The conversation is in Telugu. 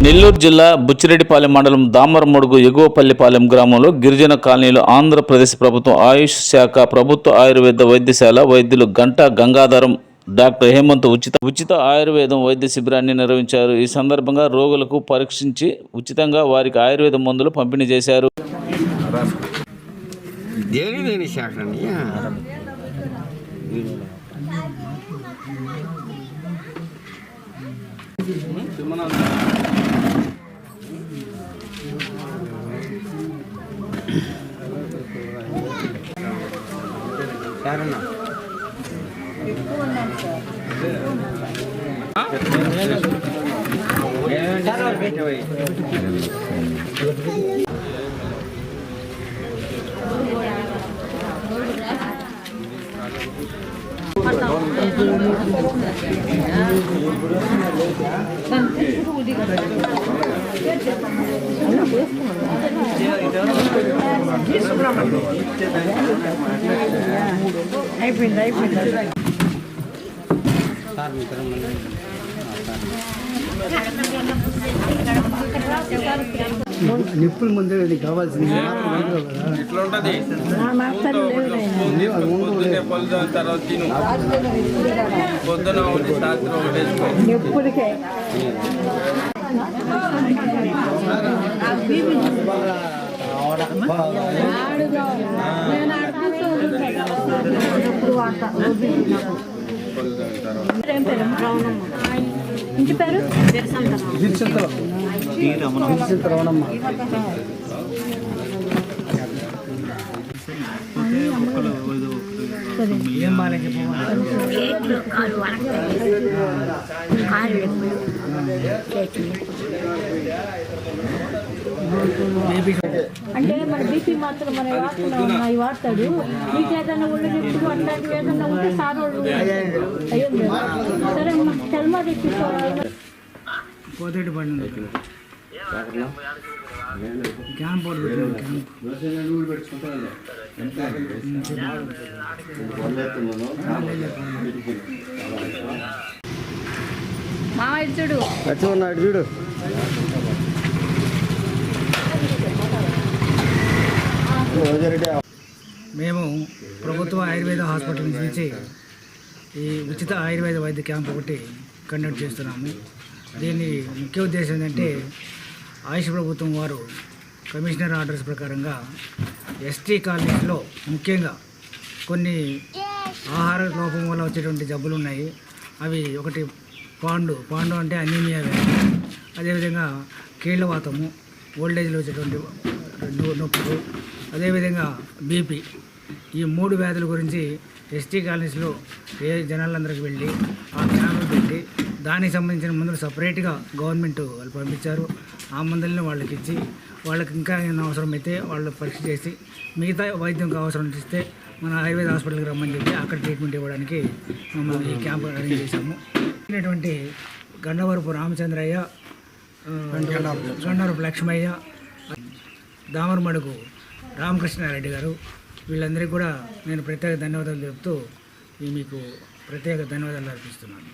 నెల్లూరు జిల్లా బుచ్చిరెడ్డిపాలెం మండలం దామరమడుగు ఎగువపల్లిపాలెం గ్రామంలో గిరిజన కాలనీలో ఆంధ్రప్రదేశ్ ప్రభుత్వం ఆయుష్ శాఖ ప్రభుత్వ ఆయుర్వేద వైద్యశాల వైద్యులు గంటా గంగాధరం డాక్టర్ హేమంత్ ఉచిత ఆయుర్వేదం వైద్య శిబిరాన్ని నిర్వహించారు. ఈ సందర్భంగా రోగులకు పరీక్షించి ఉచితంగా వారికి ఆయుర్వేద మందులు పంపిణీ చేశారు. నిప్పుల ముందు కావాల్సింది నిప్పుడికే ఇంటి పేరు రమణమ్మ. అంటే మన బీపీ మాత్రం మన అవి వాడతాడు. మీకు ఏదైనా ఒళ్ళు చెప్పుడు అట్లాంటివి ఏదైనా ఉంటే సార్ వాళ్ళు అయ్యో సరే తెల్మా తెచ్చిపోవాలి. పోతేటి పండు క్యాంప్ మామ చూడు చూడు మేము ప్రభుత్వ ఆయుర్వేద హాస్పిటల్ నుంచి ఈ ఉచిత ఆయుర్వేద వైద్య క్యాంప్ ఒకటి కండక్ట్ చేస్తున్నాము. దీని ముఖ్య ఉద్దేశం ఏంటంటే ఆయుష్ ప్రభుత్వం వారు కమిషనర్ ఆర్డర్స్ ప్రకారంగా ఎస్టీ కాలనీస్లో ముఖ్యంగా కొన్ని ఆహార లోపం వల్ల వచ్చేటువంటి జబ్బులు ఉన్నాయి. అవి ఒకటి పాండు అంటే అనీమియా వ్యాధి, అదేవిధంగా కీళ్ళవాతము, ఓల్డేజ్లో వచ్చేటువంటి నొప్పులు, అదేవిధంగా బీపీ, ఈ 3 వ్యాధుల గురించి ఎస్టీ కాలనీస్లో జనాలందరికీ వెళ్ళి ఆ క్యాంపులు పెట్టి దానికి సంబంధించిన మందులు సపరేట్గా గవర్నమెంట్ వాళ్ళు పంపించారు. ఆ మందులను వాళ్ళకి ఇచ్చి వాళ్ళకి ఇంకా ఏమైనా అవసరమైతే వాళ్ళు పరీక్ష చేసి మిగతా వైద్యంకి అవసరం ఇస్తే మన ఆయుర్వేద హాస్పిటల్కి రమ్మని చెప్పి అక్కడ ట్రీట్మెంట్ ఇవ్వడానికి మనం ఈ క్యాంప్ అరేంజ్ చేశాము. అయినటువంటి గండవరపు రామచంద్రయ్య, గండవరపు లక్ష్మయ్య, దామరమడుగు రామకృష్ణారెడ్డి గారు, వీళ్ళందరికీ కూడా నేను ప్రత్యేక ధన్యవాదాలు చెప్తూ మీకు ప్రత్యేక ధన్యవాదాలు అర్పిస్తున్నాను.